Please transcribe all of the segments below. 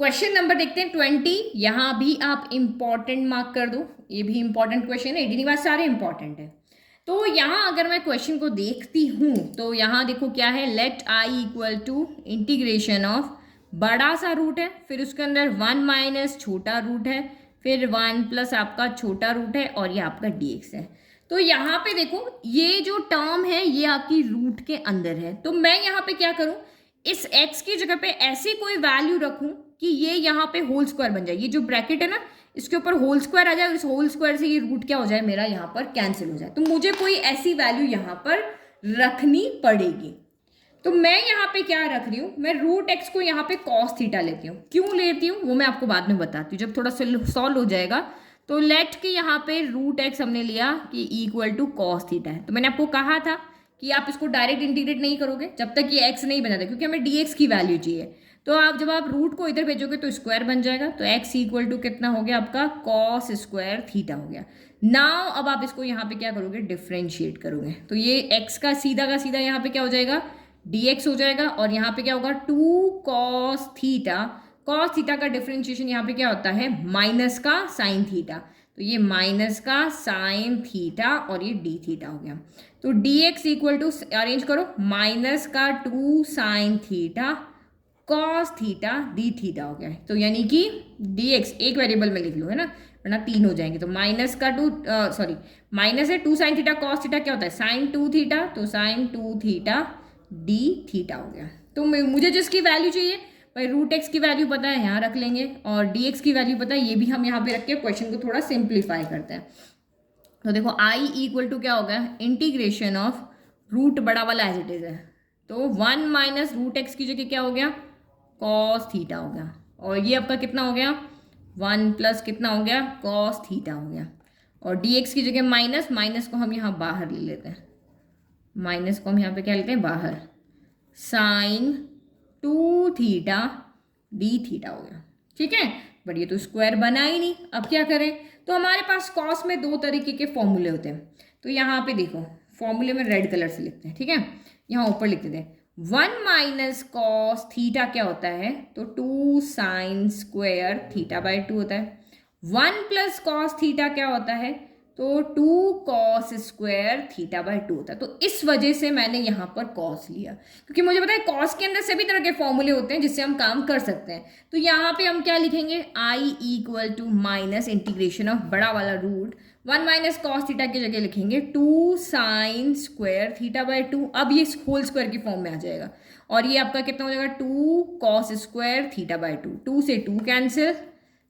Question number देखते हैं 20। यहाँ भी आप इंपॉर्टेंट मार्क कर दो, ये भी इंपॉर्टेंट क्वेश्चन है, इतनी बात सारे इंपॉर्टेंट है। तो यहाँ अगर मैं क्वेश्चन को देखती हूँ तो यहाँ देखो क्या है, let I equal to integration of बड़ा सा रूट है, फिर उसके अंदर 1 माइनस छोटा रूट है, फिर 1 प्लस आपका छोटा रूट है और ये आपका dx है। तो यहाँ पे देखो ये जो टर्म है ये आपकी रूट के अंदर है, तो मैं यहाँ पे क्या करूँ, इस x की जगह पे ऐसी कोई वैल्यू रखूं कि ये यहाँ पे होल स्क्वायर बन जाए, ये जो ब्रैकेट है ना इसके ऊपर होल स्क्वायर आ जाए और इस होल स्क्वायर से ये रूट क्या हो जाए मेरा यहाँ पर कैंसिल हो जाए। तो मुझे कोई ऐसी वैल्यू यहाँ पर रखनी पड़ेगी। तो मैं यहाँ पे क्या रख रही हूँ, मैं रूट एक्स को यहाँ पे कॉस थीटा लेती हूँ। क्यों लेती हूँ वो मैं आपको बाद में बताती हूँ जब थोड़ा सॉल्व हो जाएगा। तो लेट के यहाँ पे रूट एक्स हमने लिया कि इक्वल टू कॉस थीटा है। तो मैंने आपको कहा था कि आप इसको डायरेक्ट इंटीग्रेट नहीं करोगे जब तक ये x नहीं बना था, क्योंकि हमें dx की वैल्यू चाहिए। तो आप जब आप रूट को इधर भेजोगे तो स्क्वायर बन जाएगा, तो x इक्वल टू कितना हो गया आपका कॉस स्क्वायर थीटा हो गया। नाउ अब आप इसको यहाँ पे क्या करोगे, डिफ्रेंशिएट करोगे, तो ये x का सीधा यहाँ पे क्या हो जाएगा dx हो जाएगा, और यहाँ पे क्या होगा 2 कॉस थीटा। कॉस थीटा का डिफ्रेंशिएशन यहाँ पे क्या होता है, माइनस का साइन थीटा, तो ये माइनस का साइन थीटा और ये डी थीटा हो गया। तो dx इक्वल टू अरेंज करो, माइनस का 2 sine theta cos theta D theta हो गया। तो यानी कि dx एक वेरिएबल में लिख लो है ना, वरना 3 हो जाएंगे। तो माइनस का माइनस है 2 साइन थीटा कॉस थीटा क्या होता है साइन 2 थीटा, तो साइन 2 थीटा डी थीटा हो गया। तो मुझे जिसकी वैल्यू चाहिए भाई रूट एक्स की वैल्यू पता है यहाँ रख लेंगे, और डी एक्स की वैल्यू पता है ये भी हम यहाँ पे रख के क्वेश्चन को थोड़ा सिंप्लीफाई करते हैं। तो देखो आई इक्वल टू क्या हो गया, इंटीग्रेशन ऑफ रूट बड़ा वाला एज इट इज है, तो 1 माइनस रूट एक्स की जगह क्या हो गया कॉस थीटा हो गया, और ये आपका कितना हो गया 1 प्लस कितना हो गया कॉस थीटा हो गया, और डी एक्स की जगह माइनस, माइनस को हम यहाँ बाहर ले लेते हैं, माइनस को हम यहाँ पे क्या लेते हैं बाहर, साइन 2 थीटा डी थीटा हो गया। ठीक है, बट ये तो स्क्वायर बना ही नहीं, अब क्या करें। तो हमारे पास कॉस में 2 तरीके के फॉर्मूले होते हैं, तो यहाँ पे देखो फॉर्मूले में रेड कलर से लिखते हैं। ठीक है, यहाँ ऊपर लिख देते हैं 1 माइनस कॉस थीटा क्या होता है, तो 2 साइन स्क्वायर थीटा बाई 2 होता है। 1 प्लस कॉस थीटा क्या होता है, तो 2 कॉस स्क्वायर थीटा बाई 2 होता है। तो इस वजह से मैंने यहाँ पर कॉस लिया, क्योंकि मुझे पता है कॉस के अंदर सभी तरह के फॉर्मूले होते हैं जिससे हम काम कर सकते हैं। तो यहाँ पे हम क्या लिखेंगे, I equal to minus integration of बड़ा वाला रूट 1 माइनस कॉस थीटा की जगह लिखेंगे 2 साइन स्क्वायर थीटा बाई 2। अब ये होल स्क्वायर की फॉर्म में आ जाएगा, और ये आपका कितना हो जाएगा 2 कॉस स्क्वायर थीटा बाई 2, 2 से 2 cancel,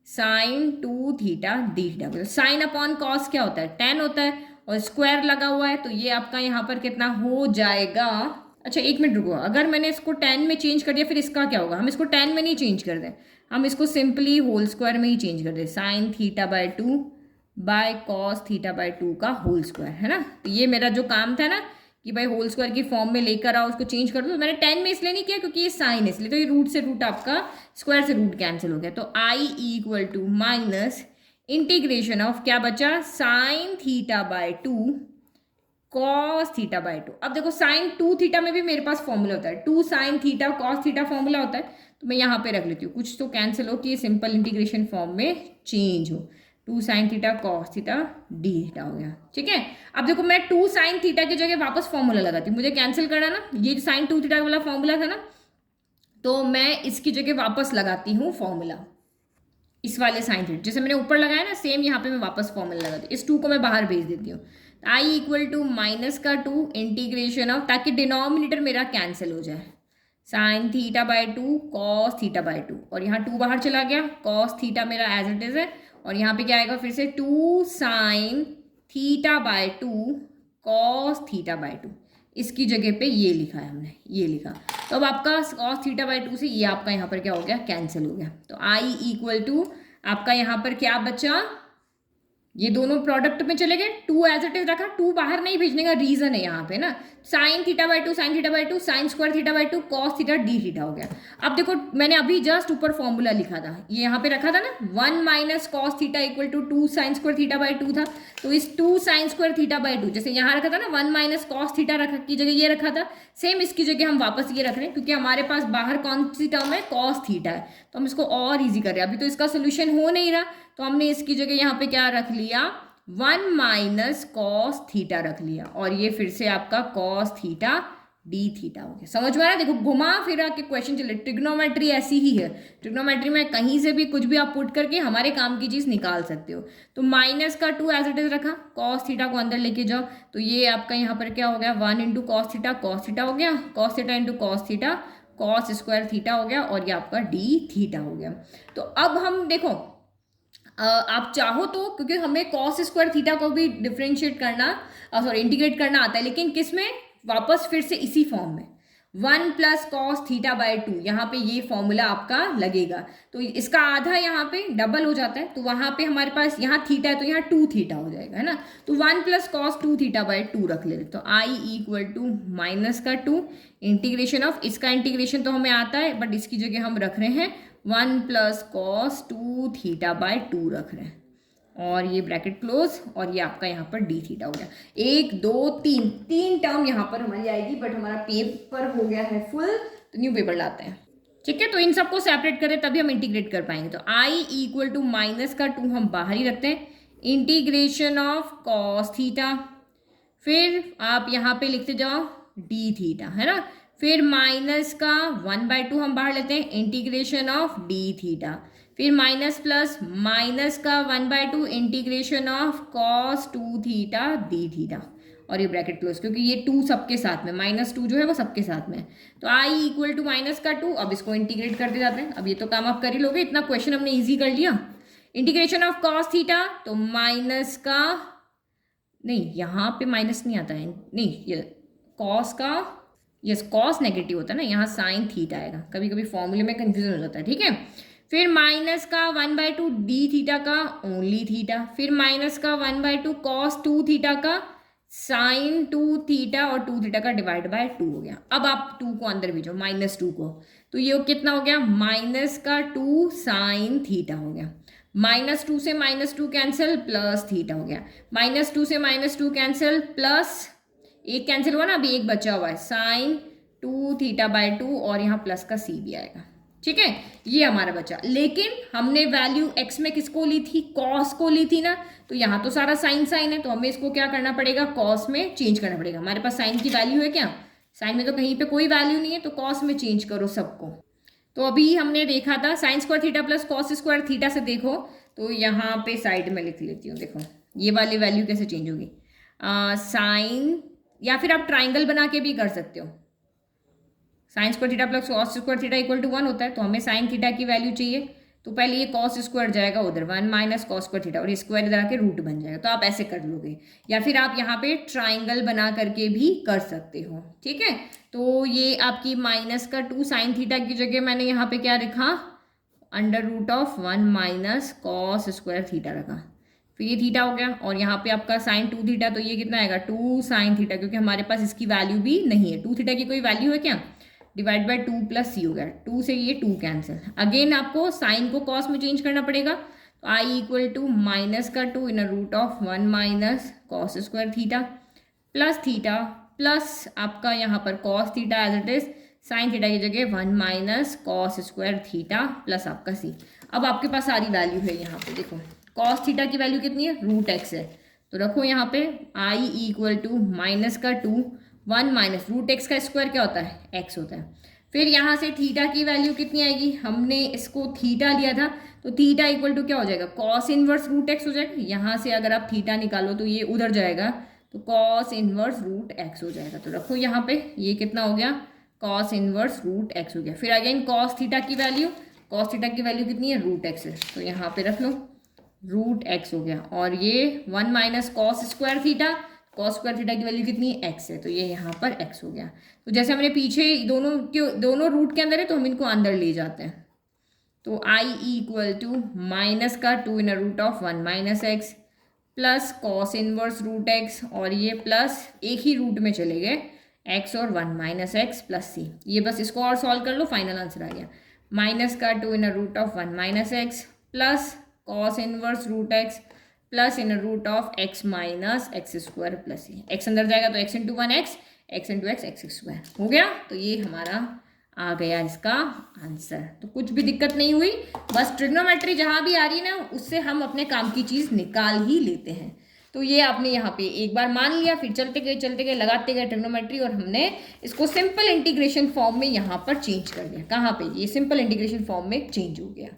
sine 2 theta D theta. Sine upon cos क्या होता है 10 होता है, और स्क्वायर लगा हुआ है, तो ये आपका यहाँ पर कितना हो जाएगा। अच्छा एक मिनट रुको, अगर मैंने इसको 10 में चेंज कर दिया फिर इसका क्या होगा, हम इसको 10 में नहीं चेंज कर दें, हम इसको सिंपली होल स्क्वायर में ही चेंज कर दें, sign theta by 2 by cos theta by 2 का होल स्क्वायर है ना। तो ये मेरा जो काम था ना कि भाई होल स्क्वायर की फॉर्म में लेकर आओ, उसको चेंज कर दो, तो मैंने 10 में इसलिए नहीं किया क्योंकि ये साइन है इसलिए, तो ये रूट से रूट आपका स्क्वायर से रूट कैंसिल हो गया। तो I equal to minus integration of क्या बचा, sine theta by 2 cos theta by 2। अब देखो साइन 2 थीटा में भी मेरे पास फॉर्मूला होता है, 2 sine theta cos theta formula होता है, तो मैं यहाँ पे रख लेती हूँ, कुछ तो कैंसिल हो कि ये सिंपल इंटीग्रेशन फॉर्म में चेंज हो, 2 sine theta cos theta D theta हो गया। ठीक है, अब देखो मैं 2 साइन थीटा की जगह वापस फॉर्मूला लगाती हूँ, मुझे कैंसिल करना ना, ये साइन 2 थीटा वाला फॉर्मूला था ना, तो मैं इसकी जगह वापस लगाती हूँ फॉर्मूला, इस वाले साइन थीटा जैसे मैंने ऊपर लगाया ना सेम यहाँ पे मैं वापस फॉर्मूला लगाती हूँ, इस 2 को मैं बाहर भेज देती हूँ। आई इक्वल टू माइनस का 2 इंटीग्रेशन ऑफ, ताकि डिनोमिनेटर मेरा कैंसिल हो जाए, sign theta by 2 cos theta by 2, और यहाँ 2 बाहर चला गया, कॉस थीटा मेरा एज इट इज है, और यहाँ पे क्या आएगा फिर से 2 sign theta by 2 cos theta by 2, इसकी जगह पे ये लिखा है हमने, ये लिखा। तो अब आपका कॉस थीटा बाई 2 से ये आपका यहाँ पर क्या हो गया कैंसिल हो गया। तो आई इक्वल टू आपका यहाँ पर क्या बचा, ये दोनों प्रोडक्ट में चले गए, 2 एज इट इज रखा, 2 बाहर नहीं भेजने का रीजन है यहाँ पे ना, sign theta by 2 sign theta by 2 sine square theta by 2 cos theta D theta हो गया। अब देखो मैंने अभी जस्ट ऊपर फॉर्मूला लिखा था, ये यहाँ पे रखा था ना 1 minus cos theta equal to 2 sine square theta by 2 था, तो इस 2 साइन स्क्वायर थीटा बाई 2 जैसे यहाँ रखा था ना 1 माइनस कॉस थीटा रखा की जगह ये रखा था, सेम इसकी जगह हम वापस ये रख रहे हैं, क्योंकि हमारे पास बाहर कौन सी टर्म है कॉस थीटा है, तो हम इसको और ईजी कर रहे हैं। अभी तो इसका सोल्यूशन हो नहीं रहा, तो हमने इसकी जगह यहाँ पे क्या रख लिया, 1 माइनस कॉस थीटा रख लिया, और ये फिर से आपका कॉस थीटा डी थीटा हो गया। समझ में आ रहा है? देखो घुमा फिरा के क्वेश्चन चले। ट्रिग्नोमेट्री ऐसी ही है, ट्रिग्नोमेट्री में कहीं से भी कुछ भी आप पुट करके हमारे काम की चीज निकाल सकते हो। तो माइनस का 2 एज इट इज रखा, कॉस थीटा को अंदर लेके जाओ, तो ये आपका यहाँ पर क्या हो गया, 1 इंटू कॉस थीटा हो गया, cos theta into cos theta, cos square theta हो गया, और ये आपका डी थीटा हो गया। तो अब हम देखो आप चाहो तो, क्योंकि हमें कॉस स्क्वायर थीटा को भी डिफ्रेंशिएट करना, सॉरी इंटीग्रेट करना आता है, लेकिन किस में, वापस फिर से इसी फॉर्म में 1 प्लस कॉस थीटा बाय 2, यहाँ पे ये फॉर्मूला आपका लगेगा। तो इसका आधा यहाँ पे डबल हो जाता है, तो वहाँ पे हमारे पास यहाँ थीटा है तो यहाँ 2 थीटा हो जाएगा, है ना। तो 1 प्लस कॉस 2 थीटा बाय 2 रख ले। तो आई इक्वल टू माइनस का 2 इंटीग्रेशन ऑफ, इसका इंटीग्रेशन तो हमें आता है बट इसकी जगह हम रख रहे हैं 1 प्लस कॉस 2 थीटा बाय 2 रख रहे हैं, और ये ब्रैकेट क्लोज, और ये आपका यहाँ पर डी थीटा हो गया। 1 2 3 टर्म यहाँ पर हमारी आएगी, बट हमारा पेपर हो गया है फुल, तो न्यू पेपर लाते हैं। ठीक है, तो इन सबको सेपरेट करें तभी हम इंटीग्रेट कर पाएंगे। तो आई इक्वल टू माइनस का 2 हम बाहर ही रखते हैं, इंटीग्रेशन ऑफ कॉस थीटा, फिर आप यहाँ पे लिखते जाओ डी थीटा, है ना, फिर माइनस का 1/2 हम बाहर लेते हैं, इंटीग्रेशन ऑफ डी थीटा, फिर माइनस प्लस माइनस का 1/2 integration of cos 2 theta D theta, और ये ब्रैकेट क्लोज, क्योंकि ये 2 सबके साथ में, -2 जो है वो सबके साथ में। तो आई इक्वल टू माइनस का 2, अब इसको इंटीग्रेट करते जाते हैं। अब ये तो काम आप कर ही लोगे, इतना क्वेश्चन हमने ईजी कर लिया। इंटीग्रेशन ऑफ कॉस थीटा, तो माइनस का, नहीं यहाँ पे माइनस नहीं आता है, नहीं ये कॉस का, यस कॉस नेगेटिव होता है ना, यहाँ साइन थीटा आएगा, कभी कभी फॉर्मूले में कंफ्यूजन हो जाता है। ठीक है, फिर माइनस का 1/2 डी थीटा का ओनली थीटा, फिर माइनस का 1/2 कॉस 2 थीटा का साइन 2 थीटा, और 2 थीटा का डिवाइड बाय 2 हो गया। अब आप 2 को अंदर भेजो, -2 को, तो ये कितना हो गया, माइनस का 2 साइन थीटा हो गया, -2 से -2 कैंसिल, प्लस थीटा हो गया, -2 से -2 कैंसिल, प्लस एक कैंसिल हुआ ना, अभी एक बचा हुआ है, साइन 2 थीटा बाय 2, और यहाँ प्लस का सी भी आएगा। ठीक है, ये हमारा बचा, लेकिन हमने वैल्यू x में किसको ली थी, कॉस को ली थी ना, तो यहाँ तो सारा साइन साइन है, तो हमें इसको क्या करना पड़ेगा, कॉस में चेंज करना पड़ेगा। हमारे पास साइन की वैल्यू है क्या, साइन में तो कहीं पे कोई वैल्यू नहीं है, तो कॉस में चेंज करो सबको। तो अभी हमने देखा था sign square theta plus cos square theta से, देखो तो यहाँ पे साइड में लिख लेती हूँ, देखो ये वाली वैल्यू कैसे चेंज होगी, साइन, या फिर आप ट्राइंगल बना के भी कर सकते हो, sine square theta plus cos square theta equal to 1 होता है, तो हमें साइन थीटा की वैल्यू चाहिए, तो पहले ये कॉस स्क्वायर जाएगा उधर, 1 माइनस कॉस स्क्वायर थीटा, और ये स्क्वायर इधर आके रूट बन जाएगा, तो आप ऐसे कर लोगे, या फिर आप यहाँ पे ट्राइंगल बना करके भी कर सकते हो। ठीक है, तो ये आपकी माइनस का 2 साइन थीटा की जगह मैंने यहाँ पे क्या लिखा, √1 माइनस कॉस स्क्वायर थीटा रखा, फिर ये थीटा हो गया, और यहाँ पे आपका साइन 2 थीटा, तो ये कितना आएगा 2 साइन थीटा, क्योंकि हमारे पास इसकी वैल्यू भी नहीं है, 2 थीटा की कोई वैल्यू है क्या, डिवाइड बाय 2 प्लस सी हो गया, 2 से ये 2 कैंसिल, अगेन आपको साइन को कॉस में चेंज करना पड़ेगा, तो आई इक्वल टू माइनस का 2 in √1 minus cos square theta plus theta, plus आपका यहाँ पर cos theta as it is, sine theta की जगह 1 minus cos square theta, plus आपका सी। अब आपके पास सारी वैल्यू है यहाँ पे, देखो कॉस थीटा की वैल्यू कितनी है, √x है, तो रखो यहाँ पे आई इक्वल टू माइनस का 2 1 माइनस √x का स्क्वायर क्या होता है, x होता है, फिर यहाँ से थीटा की वैल्यू कितनी आएगी, हमने इसको थीटा लिया था, तो थीटा इक्वल टू क्या हो जाएगा, कॉस इनवर्स √x हो जाएगा, यहाँ से अगर आप थीटा निकालो तो ये उधर जाएगा, तो कॉस इनवर्स √x हो जाएगा, तो रखो यहाँ पे ये कितना हो गया, कॉस इनवर्स √x हो गया, फिर अगेन कॉस थीटा की वैल्यू, कॉस थीटा की वैल्यू कितनी है, √x है, तो यहाँ पे रख लो √x हो गया, और ये 1 minus cos square theta, cos square theta की वैल्यू कितनी है, x है, तो ये यहाँ पर x हो गया। तो जैसे हमने पीछे दोनों रूट के अंदर है, तो हम इनको अंदर ले जाते हैं, तो आई इक्वल टू माइनस का 2 in √1 minus X plus cos inverse √x, और ये प्लस एक ही रूट में चले गए x और 1 माइनस एक्स प्लस सी, ये बस इसको और सॉल्व कर लो, फाइनल आंसर आ गया, माइनस का 2 in √1 minus X plus cos inverse √x plus in √x minus X square plus C, X अंदर जाएगा तो x into 1 x, x into x x square हो गया। तो ये हमारा आ गया इसका आंसर। तो कुछ भी दिक्कत नहीं हुई, बस ट्रिग्नोमेट्री जहाँ भी आ रही है ना उससे हम अपने काम की चीज़ निकाल ही लेते हैं। तो ये आपने यहाँ पे एक बार मान लिया, फिर चलते गए लगाते गए ट्रिग्नोमेट्री, और हमने इसको सिंपल इंटीग्रेशन फॉर्म में यहाँ पर चेंज कर दिया। कहाँ पे? ये सिंपल इंटीग्रेशन फॉर्म में चेंज हो गया।